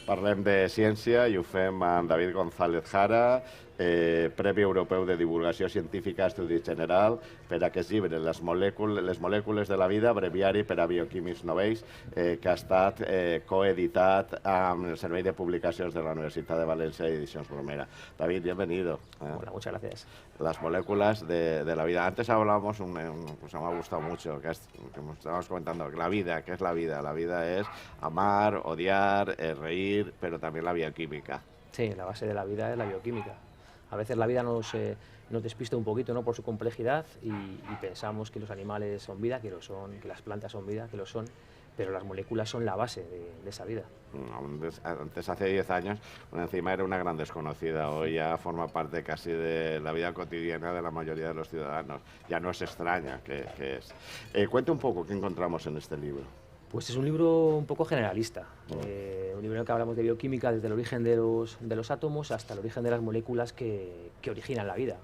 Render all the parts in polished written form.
Parlem de ciència i ho fem amb David González Jara, Premi Europeu de Divulgació Científica Estudi General per aquest llibre, Les molècules de la vida, breviari per a bioquímics novells, que ha estat coeditat amb el Servei de Publicacions de la Universitat de València i Edicions Bromera. David, bienvenido. Hola, muchas gracias. Las moléculas de la vida. Antes hablamos, pues me ha gustado mucho, que estábamos comentando, la vida, ¿qué es la vida? La vida es amar, odiar, reír, pero también la bioquímica. Sí, la base de la vida es la bioquímica. A veces la vida nos despista un poquito, ¿no?, por su complejidad y pensamos que los animales son vida, que lo son, que las plantas son vida, que lo son, pero las moléculas son la base de esa vida. Antes, hace 10 años, una enzima era una gran desconocida. Hoy ya forma parte casi de la vida cotidiana de la mayoría de los ciudadanos. Ya no es extraña que es. Cuente un poco qué encontramos en este libro. Pues es un libro un poco generalista, un libro en el que hablamos de bioquímica desde el origen de los átomos hasta el origen de las moléculas que originan la vida.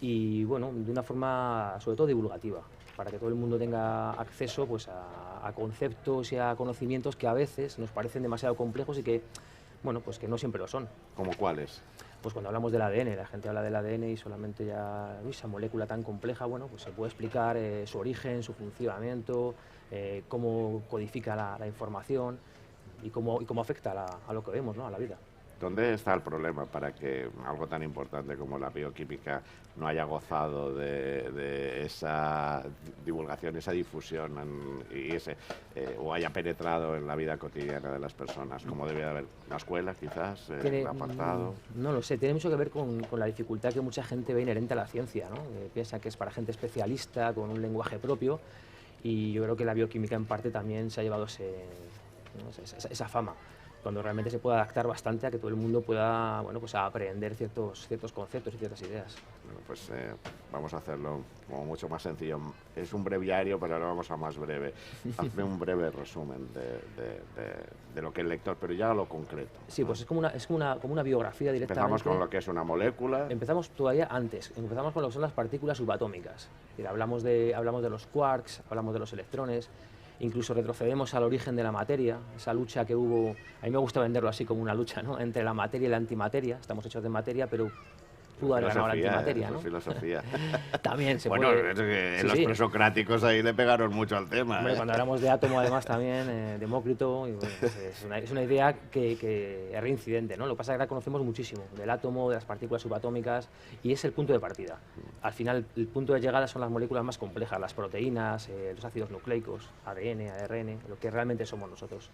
Y bueno, de una forma sobre todo divulgativa, para que todo el mundo tenga acceso pues, a conceptos y a conocimientos que a veces nos parecen demasiado complejos y que, bueno, pues que no siempre lo son. ¿Cómo cuáles? Pues cuando hablamos del ADN, la gente habla del ADN y solamente ya esa molécula tan compleja, bueno, pues se puede explicar su origen, su funcionamiento, cómo codifica la información y cómo afecta a lo que vemos, ¿no?, a la vida. ¿Dónde está el problema para que algo tan importante como la bioquímica no haya gozado de esa divulgación, esa difusión o haya penetrado en la vida cotidiana de las personas? ¿Cómo debía haber? ¿La escuela, quizás? ¿El apartado? No lo sé, tiene mucho que ver con la dificultad que mucha gente ve inherente a la ciencia, ¿no? Piensa que es para gente especialista, con un lenguaje propio, y yo creo que la bioquímica en parte también se ha llevado esa fama, cuando realmente se puede adaptar bastante a que todo el mundo pueda, bueno, pues a aprender ciertos conceptos y ciertas ideas. Bueno, pues vamos a hacerlo como mucho más sencillo. Es un breviario, pero ahora vamos a más breve. Hazme un breve resumen de lo que el lector, pero ya a lo concreto. Sí, ¿no? Pues es como una biografía directamente. Empezamos con lo que es una molécula. Empezamos todavía antes, empezamos con lo que son las partículas subatómicas. Es decir, hablamos de los quarks, hablamos de los electrones. Incluso retrocedemos al origen de la materia, esa lucha que hubo, a mí me gusta venderlo así como una lucha, ¿no?, entre la materia y la antimateria. Estamos hechos de materia, pero pudo haber ganado la antimateria, ¿no? Filosofía. También se bueno, puede... es que los presocráticos ahí le pegaron mucho al tema. Hombre, cuando hablamos de átomo, además, también, Demócrito, y, bueno, pues es una idea que es reincidente, ¿no? Lo que pasa es que ahora conocemos muchísimo del átomo, de las partículas subatómicas, y es el punto de partida. Al final, el punto de llegada son las moléculas más complejas, las proteínas, los ácidos nucleicos, ADN, ARN, lo que realmente somos nosotros.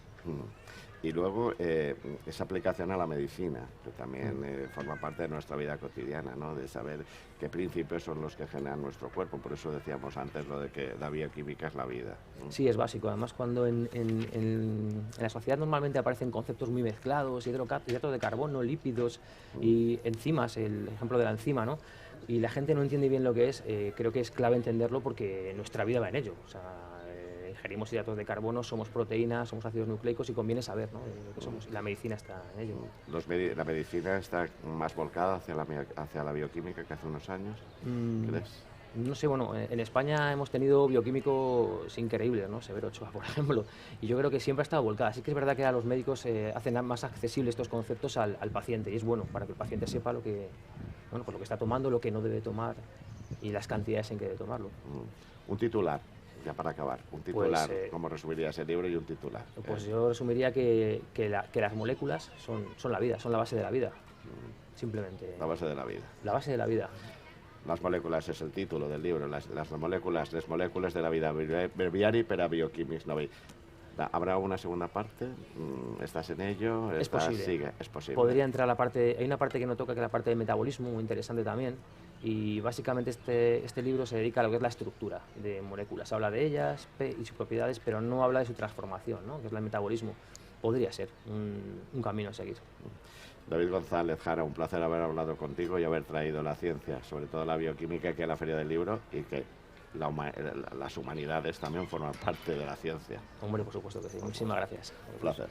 Y luego esa aplicación a la medicina, que también forma parte de nuestra vida cotidiana, ¿no?, de saber qué principios son los que generan nuestro cuerpo. Por eso decíamos antes lo de que la bioquímica es la vida, ¿no? Sí, es básico. Además, cuando en la sociedad normalmente aparecen conceptos muy mezclados, hidratos de carbono, lípidos y enzimas, el ejemplo de la enzima, ¿no?, y la gente no entiende bien lo que es, creo que es clave entenderlo porque nuestra vida va en ello. O sea, ingerimos hidratos de carbono, somos proteínas, somos ácidos nucleicos y conviene saber, ¿no?, lo que somos. Y la medicina está en ello. ¿La medicina está más volcada hacia la bioquímica que hace unos años? ¿Crees? No sé, bueno, en España hemos tenido bioquímicos increíbles, ¿no? Severo Ochoa, por ejemplo, y yo creo que siempre ha estado volcada. Sí que es verdad que a los médicos hacen más accesibles estos conceptos al paciente, y es bueno para que el paciente sepa lo que está tomando, lo que no debe tomar y las cantidades en que debe tomarlo. Un titular. Ya para acabar, un titular, pues, ¿cómo resumirías el libro y un titular? Pues yo resumiría que las moléculas son la vida, son la base de la vida, simplemente. La base de la vida. La base de la vida. Las moléculas es el título del libro, las moléculas de la vida, breviari per a bioquímics novells. ¿Habrá una segunda parte? ¿Estás en ello? Es posible. Sigue, es posible. Podría entrar la parte, hay una parte que no toca, que es la parte de metabolismo, muy interesante también. Y básicamente este libro se dedica a lo que es la estructura de moléculas. Habla de ellas y sus propiedades, pero no habla de su transformación, ¿no?, que es el metabolismo. Podría ser un camino a seguir. David González Jara, un placer haber hablado contigo y haber traído la ciencia, sobre todo la bioquímica, aquí a la Feria del Libro, y que las humanidades también forman parte de la ciencia. Hombre, por supuesto que sí. Muchísimas gracias. Un placer.